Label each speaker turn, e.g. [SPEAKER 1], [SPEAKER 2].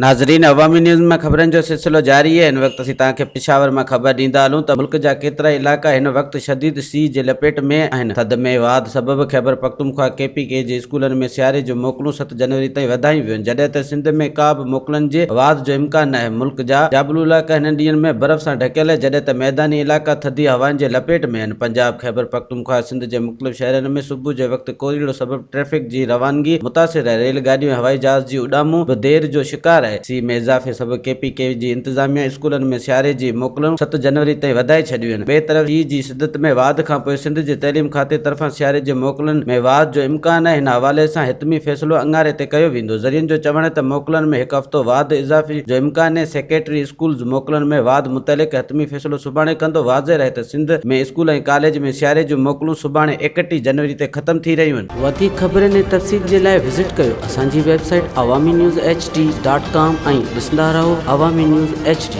[SPEAKER 1] नाज़रीन, अवामी न्यूज़ में ख़बरनि जो सिलसिलो जारी है। इन वक्त असीं तव्हांखे पेशावर में ख़बर ॾींदा हलूं त मुल्क जा केतिरा इलाइक़ा हिन वक्त शदीद सीउ जे लपेट में आहिनि। थधि में वाध सबबि ख़ैबर पख्तूनख्वा KPK जे स्कूलनि में सियारे जो मोकलूं 7 जनवरी ताईं वधायूं वियूं, जॾहिं त सिंध में का बि मोकलनि जे वाध जो इम्कान न आहे। मुल्क जा जाबलू इलाइक़ा हिन ॾींहनि में बर्फ़ सां ढकियल आहे, जॾहिं त मैदानी इलाइक़ा थधी हवाउनि जे लपेट में आहिनि। पंजाब, ख़ैबर पख्तूनख्वा, सिंध जे मुख़्तलिफ़ शहरनि में सुबुह जे वक़्तु कोहीड़ो सबबि ट्रैफ़िक जी रवानगी मुतासिर आहे। रेलगाॾियूं ऐं हवाई जहाज़ जी उॾामूं बि देर जो शिकार आहे। सीउ में इज़ाफ़े सबबि KPK जी इंतज़ामिया स्कूलनि में सियारे जी मोकलूं 7 जनवरी ताईं वधाए छॾियूं आहिनि। ॿिए तरफ़ सीउ जी शिदत में वाध खां पोइ सिंध जे तइलीम खाते तरफ़ां सियारे जे मोकलनि में वाध जो इम्कान आहे। हिन हवाले सां हितमी फ़ैसिलो अंगारे ते कयो वेंदो। ज़रियनि जो चवण आहे त मोकलनि में हिकु हफ़्तो वाध इज़ाफ़ी जो इम्कान आहे। सेक्रेटरी स्कूल्स मोकलनि में वाध मुतलिक़ हतमी फ़ैसिलो सुभाणे कंदो। वाज़े रहे त सिंध में स्कूल ऐं कॉलेज में सियारे जूं मोकलूं सुभाणे 31 जनवरी ते ख़तम थी रहियूं आहिनि। वधीक ख़बरनि ऐं तफ़सील जे लाइ विज़िट कयो असांजी वेबसाइट awamiNewsHD.com ऐं ॾिसंदा रहो अवामी न्यूज़ HD।